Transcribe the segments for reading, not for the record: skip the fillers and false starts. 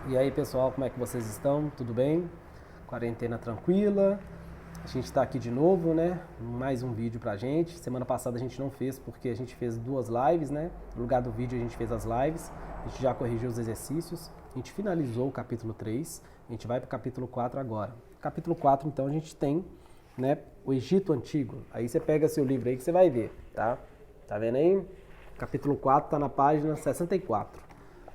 E aí pessoal, como é que vocês estão? Tudo bem? Quarentena tranquila? A gente está aqui de novo, né? Mais um vídeo pra gente. Semana passada a gente não fez porque a gente fez 2 lives, né? No lugar do vídeo a gente fez as lives. A gente já corrigiu os exercícios. A gente finalizou o capítulo 3. A gente vai pro capítulo 4 agora. Capítulo 4, então, a gente tem, né, o Egito Antigo. Aí você pega seu livro aí que você vai ver, tá? Tá vendo aí? Capítulo 4 tá na página 64.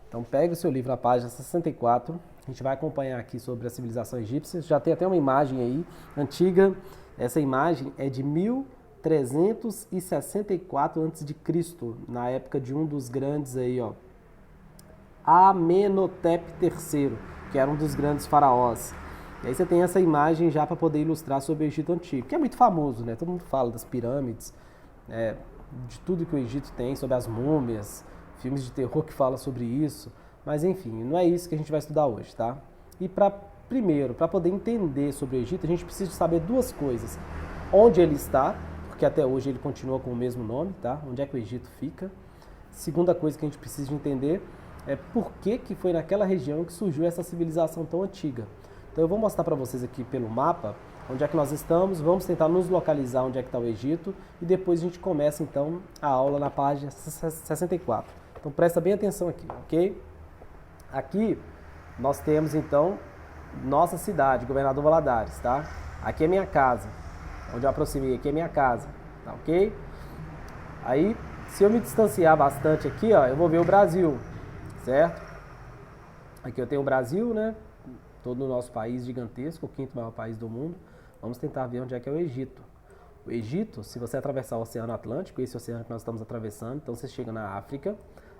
Então pega o seu livro na página 64, a gente vai acompanhar aqui sobre a civilização egípcia. Já tem até uma imagem aí, antiga. Essa imagem é de 1364 a.C., na época de um dos grandes aí, ó, Amenhotep III, que era um dos grandes faraós. E aí você tem essa imagem já para poder ilustrar sobre o Egito Antigo, que é muito famoso, né? Todo mundo fala das pirâmides, de tudo que o Egito tem, sobre as múmias, filmes de terror que falam sobre isso, mas enfim, não é isso que a gente vai estudar hoje, tá? E primeiro, para poder entender sobre o Egito, a gente precisa saber 2 coisas. Onde ele está, porque até hoje ele continua com o mesmo nome, tá? Onde é que o Egito fica. Segunda coisa que a gente precisa de entender é por que foi naquela região que surgiu essa civilização tão antiga. Então eu vou mostrar para vocês aqui pelo mapa onde é que nós estamos, vamos tentar nos localizar onde é que está o Egito e depois a gente começa então a aula na página 64. Então presta bem atenção aqui, ok? Aqui nós temos então nossa cidade, Governador Valadares, tá? Aqui é minha casa, onde eu aproximei, aqui é minha casa, tá ok? Aí, se eu me distanciar bastante aqui, ó, eu vou ver o Brasil, certo? Aqui eu tenho o Brasil, né? Todo o nosso país gigantesco, o 5º maior país do mundo. Vamos tentar ver onde é que é o Egito. O Egito, se você atravessar o Oceano Atlântico, esse oceano que nós estamos atravessando, então você chega na África.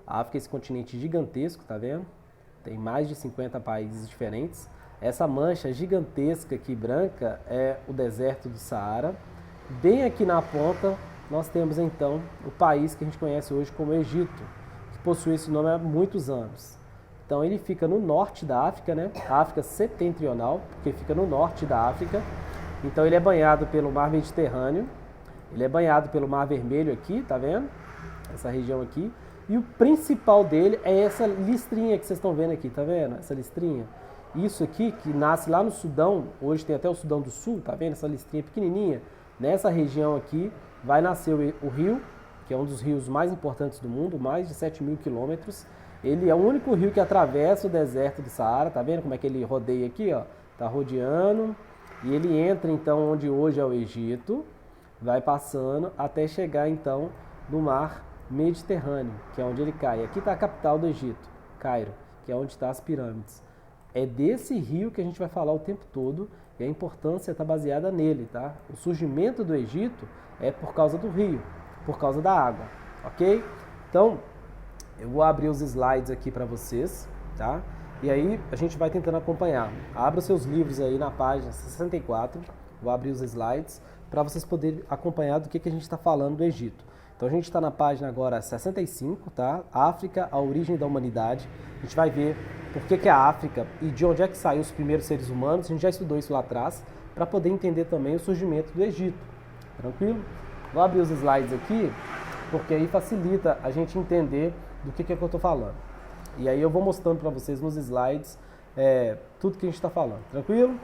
A África é esse continente gigantesco, tá vendo? Tem mais de 50 países diferentes. Essa mancha gigantesca aqui, branca, é o deserto do Saara. Bem aqui na ponta, nós temos então o país que a gente conhece hoje como Egito, que possui esse nome há muitos anos. Então ele fica no norte da África, né? A África setentrional, porque fica no norte da África. Então ele é banhado pelo Mar Mediterrâneo, ele é banhado pelo Mar Vermelho aqui, tá vendo? Essa região aqui. E o principal dele é essa listrinha que vocês estão vendo aqui, tá vendo? Essa listrinha. Isso aqui, que nasce lá no Sudão, hoje tem até o Sudão do Sul, tá vendo? Essa listrinha pequenininha. Nessa região aqui vai nascer o rio, que é um dos rios mais importantes do mundo, mais de 7.000 quilômetros. Ele é o único rio que atravessa o deserto do Saara, tá vendo como é que ele rodeia aqui, ó? Tá rodeando. E ele entra então onde hoje é o Egito, vai passando até chegar então no Mar Mediterrâneo, que é onde ele cai. Aqui está a capital do Egito, Cairo, que é onde estão as pirâmides. É desse rio que a gente vai falar o tempo todo e a importância está baseada nele, tá? O surgimento do Egito é por causa do rio, por causa da água, ok? Então, eu vou abrir os slides aqui para vocês, tá? E aí a gente vai tentando acompanhar. Abra os seus livros aí na página 64, vou abrir os slides para vocês poderem acompanhar do que a gente está falando do Egito. Então a gente está na página agora 65, tá? África, a origem da humanidade. A gente vai ver por que é a África e de onde é que saíram os primeiros seres humanos. A gente já estudou isso lá atrás, para poder entender também o surgimento do Egito. Tranquilo? Vou abrir os slides aqui, porque aí facilita a gente entender do que é que eu estou falando. E aí eu vou mostrando para vocês nos slides tudo que a gente está falando. Tranquilo?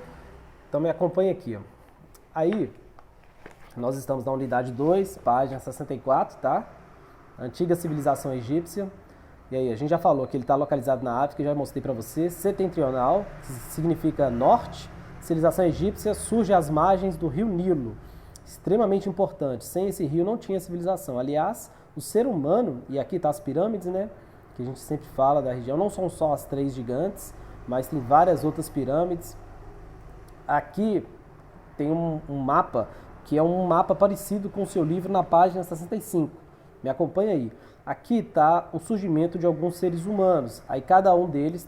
Então me acompanha aqui, ó. Aí, nós estamos na unidade 2, página 64, tá? Antiga civilização egípcia. E aí, a gente já falou que ele está localizado na África, já mostrei para você. Setentrional, que significa norte. Civilização egípcia surge às margens do rio Nilo. Extremamente importante. Sem esse rio não tinha civilização. Aliás, o ser humano, e aqui tá as pirâmides, né? Que a gente sempre fala da região. Não são só as 3 gigantes, mas tem várias outras pirâmides. Aqui tem um mapa, que é um mapa parecido com o seu livro na página 65. Me acompanha aí. Aqui está o surgimento de alguns seres humanos. Aí cada um deles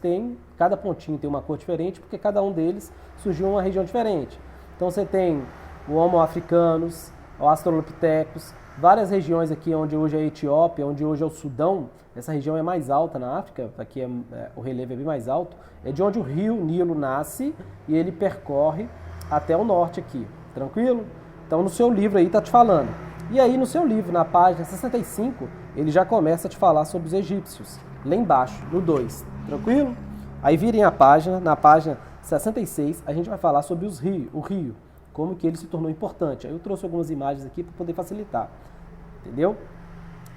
cada pontinho tem uma cor diferente, porque cada um deles surgiu em uma região diferente. Então você tem o Homo africanus, o Australopithecus, várias regiões aqui onde hoje é a Etiópia, onde hoje é o Sudão. Essa região é mais alta na África, aqui o relevo é bem mais alto. É de onde o rio Nilo nasce e ele percorre até o norte aqui. Tranquilo? Então no seu livro aí está te falando. E aí no seu livro, na página 65, ele já começa a te falar sobre os egípcios. Lá embaixo, no 2. Tranquilo? Aí virem a página, na página 66, a gente vai falar sobre o rio, como que ele se tornou importante. Aí eu trouxe algumas imagens aqui para poder facilitar, entendeu?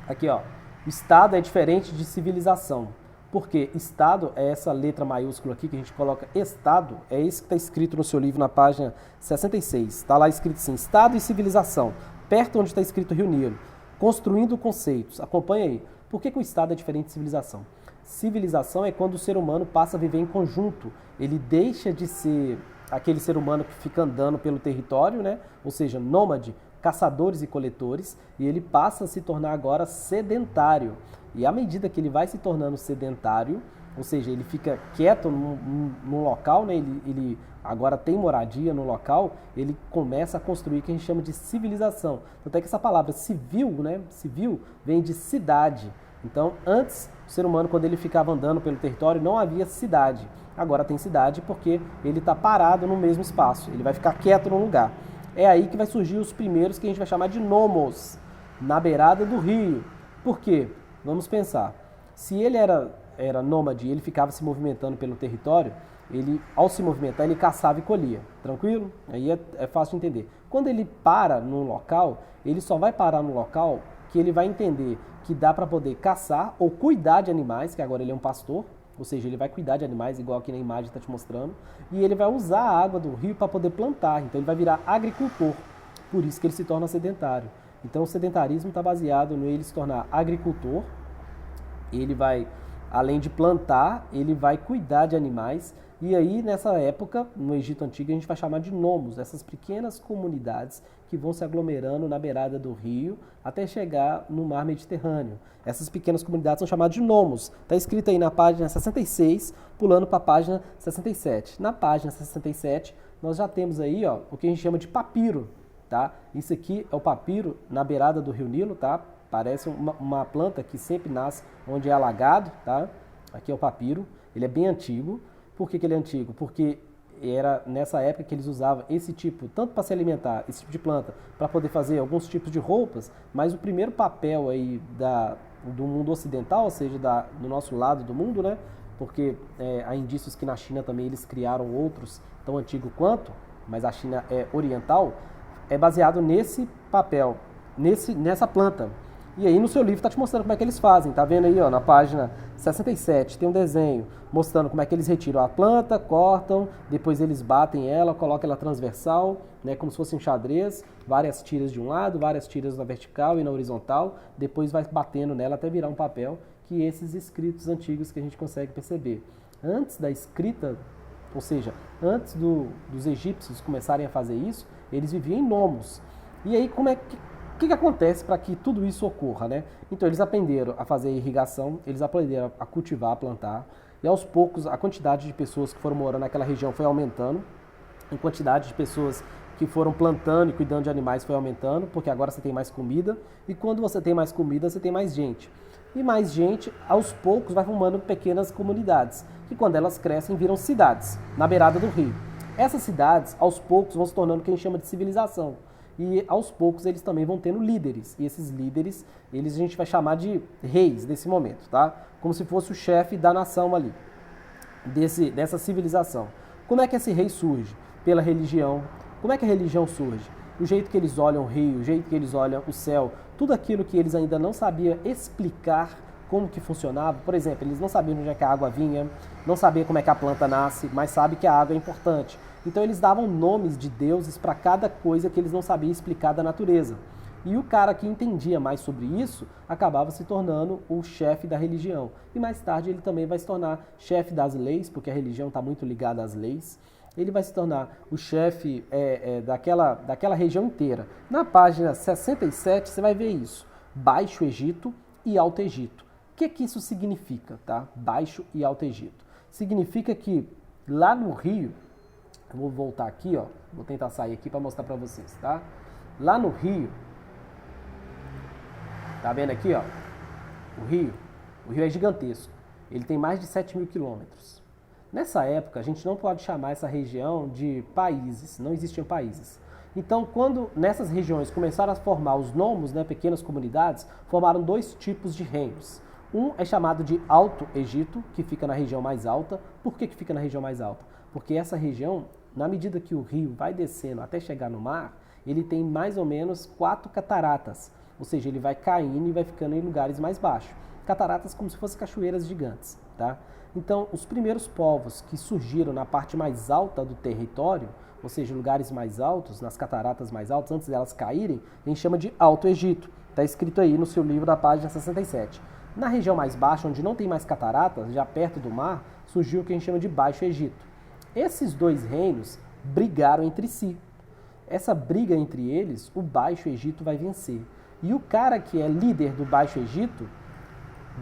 Aqui, ó, Estado é diferente de civilização. Porque Estado é essa letra maiúscula aqui que a gente coloca Estado, é isso que está escrito no seu livro na página 66. Está lá escrito assim, Estado e civilização, perto onde está escrito Rio Nilo, construindo conceitos. Acompanha aí. Por que o Estado é diferente de civilização? Civilização é quando o ser humano passa a viver em conjunto. Ele deixa de ser aquele ser humano que fica andando pelo território, né? Ou seja, nômade, caçadores e coletores, e ele passa a se tornar agora sedentário. E à medida que ele vai se tornando sedentário, ou seja, ele fica quieto num local, né? Ele agora tem moradia no local, ele começa a construir o que a gente chama de civilização. Tanto é que essa palavra civil, né? Civil vem de cidade. Então, antes, o ser humano, quando ele ficava andando pelo território, não havia cidade. Agora tem cidade porque ele está parado no mesmo espaço, ele vai ficar quieto num lugar. É aí que vai surgir os primeiros que a gente vai chamar de nomos, na beirada do rio. Por quê? Vamos pensar. Se ele era nômade e ele ficava se movimentando pelo território, ele, ao se movimentar, ele caçava e colhia. Tranquilo? Aí é fácil de entender. Quando ele para num local, ele só vai parar no local que ele vai entender que dá para poder caçar ou cuidar de animais, que agora ele é um pastor, ou seja, ele vai cuidar de animais, igual aqui na imagem está te mostrando, e ele vai usar a água do rio para poder plantar, então ele vai virar agricultor, por isso que ele se torna sedentário. Então o sedentarismo está baseado no ele se tornar agricultor, ele vai, além de plantar, ele vai cuidar de animais, e aí nessa época, no Egito Antigo, a gente vai chamar de nomos, essas pequenas comunidades que vão se aglomerando na beirada do rio até chegar no mar Mediterrâneo. Essas pequenas comunidades são chamadas de nomos. Está escrito aí na página 66, pulando para a página 67. Na página 67, nós já temos aí ó, o que a gente chama de papiro. Tá? Isso aqui é o papiro na beirada do rio Nilo, tá? Parece uma planta que sempre nasce onde é alagado. Tá? Aqui é o papiro, ele é bem antigo. Por que ele é antigo? Porque era nessa época que eles usavam esse tipo, tanto para se alimentar, esse tipo de planta, para poder fazer alguns tipos de roupas, mas o primeiro papel aí do mundo ocidental, ou seja, do nosso lado do mundo, né? Porque há indícios que na China também eles criaram outros tão antigos quanto, mas a China é oriental, é baseado nesse papel, nessa planta. E aí no seu livro está te mostrando como é que eles fazem, tá vendo aí ó, na página 67 tem um desenho mostrando como é que eles retiram a planta, cortam, depois eles batem ela, colocam ela transversal, né, como se fosse um xadrez, várias tiras de um lado, várias tiras na vertical e na horizontal, depois vai batendo nela até virar um papel, que esses escritos antigos que a gente consegue perceber. Antes da escrita, ou seja, antes dos egípcios começarem a fazer isso, eles viviam em nomos. E aí como é que o que acontece para que tudo isso ocorra, né? Então eles aprenderam a fazer irrigação, eles aprenderam a cultivar, a plantar, e aos poucos a quantidade de pessoas que foram morando naquela região foi aumentando, a quantidade de pessoas que foram plantando e cuidando de animais foi aumentando, porque agora você tem mais comida, e quando você tem mais comida, você tem mais gente. E mais gente, aos poucos, vai formando pequenas comunidades, que quando elas crescem, viram cidades, na beirada do rio. Essas cidades, aos poucos, vão se tornando o que a gente chama de civilização. E aos poucos eles também vão tendo líderes. E esses líderes, a gente vai chamar de reis nesse momento, tá? Como se fosse o chefe da nação ali, dessa civilização. Como é que esse rei surge? Pela religião. Como é que a religião surge? O jeito que eles olham o rio, o jeito que eles olham o céu, tudo aquilo que eles ainda não sabiam explicar como que funcionava. Por exemplo, eles não sabiam onde é que a água vinha, não sabiam como é que a planta nasce, mas sabem que a água é importante. Então eles davam nomes de deuses para cada coisa que eles não sabiam explicar da natureza. E o cara que entendia mais sobre isso acabava se tornando o chefe da religião. E mais tarde ele também vai se tornar chefe das leis, porque a religião está muito ligada às leis. Ele vai se tornar o chefe daquela região inteira. Na página 67 você vai ver isso. Baixo Egito e Alto Egito. O que isso significa, tá? Baixo e Alto Egito. Significa que lá no rio, eu vou voltar aqui, ó, vou tentar sair aqui para mostrar para vocês, tá? Lá no rio, tá vendo aqui, ó? O rio é gigantesco. Ele tem mais de 7.000 quilômetros. Nessa época, a gente não pode chamar essa região de países, não existiam países. Então, quando nessas regiões começaram a formar os nomos, né, pequenas comunidades, formaram dois tipos de reinos. Um é chamado de Alto Egito, que fica na região mais alta. Por que fica na região mais alta? Porque essa região, na medida que o rio vai descendo até chegar no mar, ele tem mais ou menos 4 cataratas. Ou seja, ele vai caindo e vai ficando em lugares mais baixos. Cataratas como se fossem cachoeiras gigantes, tá? Então, os primeiros povos que surgiram na parte mais alta do território, ou seja, lugares mais altos, nas cataratas mais altas, antes delas caírem, a gente chama de Alto Egito. Está escrito aí no seu livro, na página 67. Na região mais baixa, onde não tem mais cataratas, já perto do mar, surgiu o que a gente chama de Baixo Egito. Esses dois reinos brigaram entre si. Essa briga entre eles, o Baixo Egito vai vencer. E o cara que é líder do Baixo Egito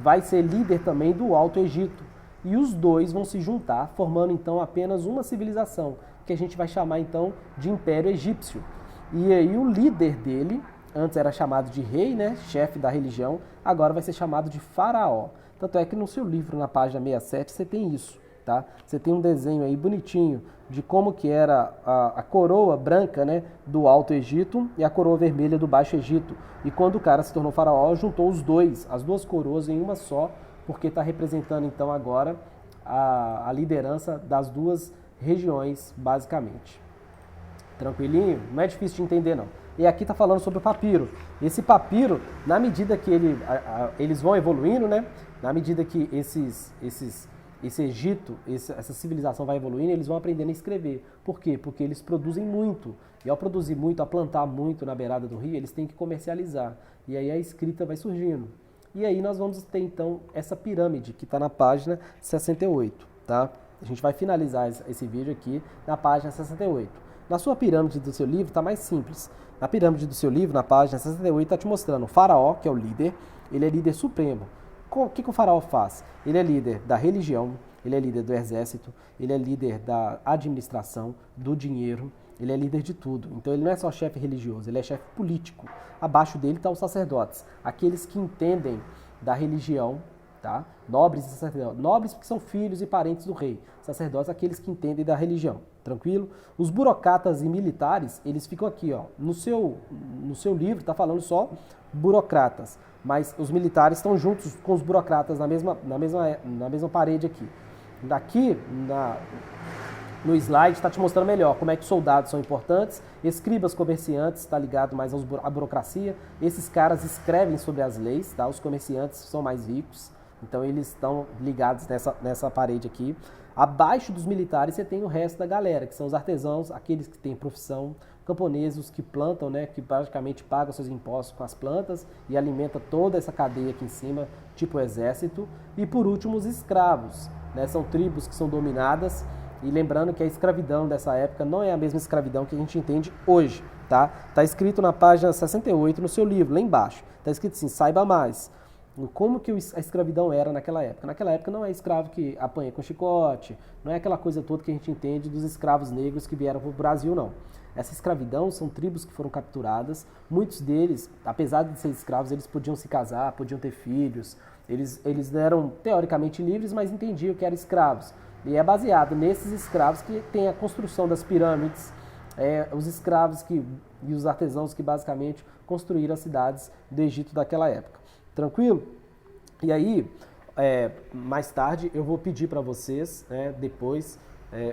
vai ser líder também do Alto Egito. E os dois vão se juntar, formando então apenas uma civilização, que a gente vai chamar então de Império Egípcio. E aí o líder dele, antes era chamado de rei, né, chefe da religião, agora vai ser chamado de faraó. Tanto é que no seu livro, na página 67, você tem isso, tá? Você tem um desenho aí bonitinho de como que era a coroa branca, né, do Alto Egito e a coroa vermelha do Baixo Egito. E quando o cara se tornou faraó, juntou os dois, as duas coroas em uma só, porque está representando então agora a liderança das duas regiões, basicamente. Tranquilinho? Não é difícil de entender, não. E aqui está falando sobre o papiro. Esse papiro, na medida que eles vão evoluindo, né? Na medida que esse Egito, essa civilização vai evoluindo, eles vão aprendendo a escrever. Por quê? Porque eles produzem muito. E ao produzir muito, a plantar muito na beirada do rio, eles têm que comercializar. E aí a escrita vai surgindo. E aí nós vamos ter então essa pirâmide que está na página 68, tá? A gente vai finalizar esse vídeo aqui na página 68. Na sua pirâmide do seu livro está mais simples. Na pirâmide do seu livro, na página 68, está te mostrando o faraó, que é o líder, ele é líder supremo. O que o faraó faz? Ele é líder da religião, ele é líder do exército, ele é líder da administração, do dinheiro, ele é líder de tudo. Então ele não é só chefe religioso, ele é chefe político. Abaixo dele estão os sacerdotes, aqueles que entendem da religião, tá? Nobres e sacerdotes. Nobres porque são filhos e parentes do rei. Sacerdotes, aqueles que entendem da religião. Tranquilo? Os burocratas e militares, eles ficam aqui, ó. No seu livro está falando só burocratas, mas os militares estão juntos com os burocratas na mesma parede aqui. Daqui, no slide, está te mostrando melhor como é que os soldados são importantes, escribas, comerciantes, está ligado mais à burocracia. Esses caras escrevem sobre as leis, tá? Os comerciantes são mais ricos, então eles estão ligados nessa parede aqui. Abaixo dos militares você tem o resto da galera, que são os artesãos, aqueles que têm profissão, camponeses que plantam, né, que praticamente pagam seus impostos com as plantas e alimenta toda essa cadeia aqui em cima, tipo o exército. E por último, os escravos, né, são tribos que são dominadas. E lembrando que a escravidão dessa época não é a mesma escravidão que a gente entende hoje, tá? Tá escrito na página 68 no seu livro, lá embaixo. Tá escrito assim, saiba mais. Como que a escravidão era naquela época. Naquela época não é escravo que apanha com chicote, não é aquela coisa toda que a gente entende dos escravos negros que vieram para o Brasil, não. Essa escravidão são tribos que foram capturadas, muitos deles, apesar de serem escravos, eles podiam se casar, podiam ter filhos, eles eram teoricamente livres, mas entendiam que eram escravos. E é baseado nesses escravos que tem a construção das pirâmides, os escravos e os artesãos que basicamente construíram as cidades do Egito daquela época. Tranquilo? E aí, mais tarde, eu vou pedir para vocês, depois,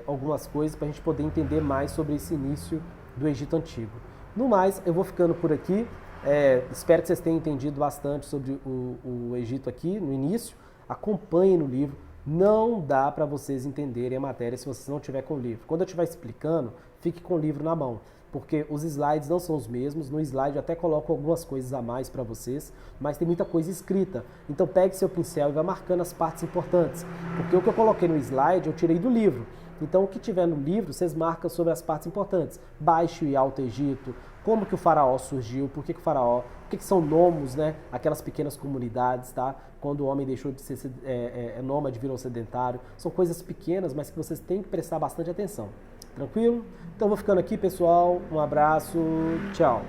algumas coisas para a gente poder entender mais sobre esse início do Egito Antigo. No mais, eu vou ficando por aqui. Espero que vocês tenham entendido bastante sobre o Egito aqui no início. Acompanhem no livro. Não dá para vocês entenderem a matéria se vocês não tiver com o livro. Quando eu estiver explicando, fique com o livro na mão, porque os slides não são os mesmos. No slide eu até coloco algumas coisas a mais para vocês, mas tem muita coisa escrita. Então pegue seu pincel e vá marcando as partes importantes, porque o que eu coloquei no slide eu tirei do livro. Então o que tiver no livro, vocês marcam sobre as partes importantes. Baixo e Alto Egito, como que o faraó surgiu, por que o faraó, o que são nomos, né? Aquelas pequenas comunidades, tá? Quando o homem deixou de ser nômade, virou sedentário. São coisas pequenas, mas que vocês têm que prestar bastante atenção. Tranquilo? Então vou ficando aqui, pessoal. Um abraço. Tchau.